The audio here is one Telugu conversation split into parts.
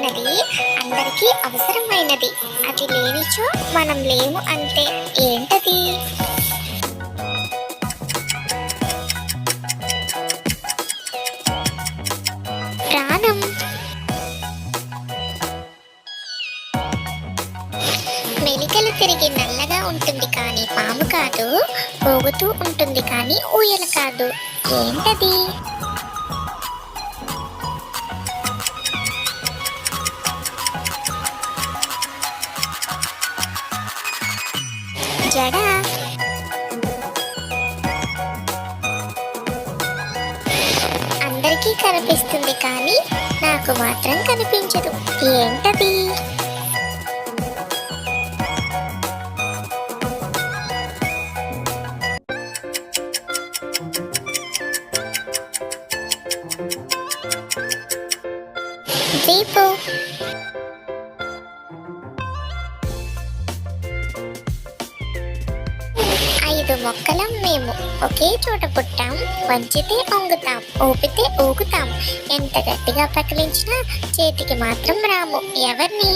అన్నది అందరికీ అవసరమైనది. అది లేనిచో మనం లేము అంతే. ఏంటది? ప్రాణం. మెలికలు తిరిగి నల్లగా ఉంటుంది కానీ పాము కాదు, పోగుతూ ఉంటుంది కానీ ఊయల కాదు. ఏంటది? జడ. అందరికీ కనిపిస్తుంది కానీ నాకు మాత్రం కనిపించదు. ఏంటది? దీపం. 5 మొక్కలం మేము, ఒకే చోట పుట్టాం. వంచితే వంగుతాం, ఊపితే ఊగుతాం. ఎంత గట్టిగా పకిలించినా చేతికి మాత్రం రాము. ఎవరిని?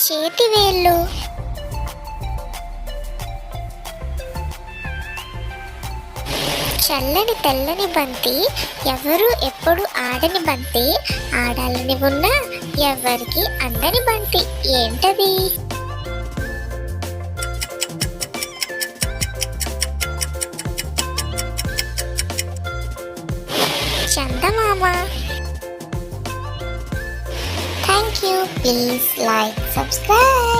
చేతి వేళ్ళు. చల్లని తెల్లని బంతి, ఎవరు ఎప్పుడు ఆడని బంతి. ఆడాలని ఉన్నా ఎవరికి అందని బంతి. ఏంటది? చందమామ. Thank you. Please like, subscribe.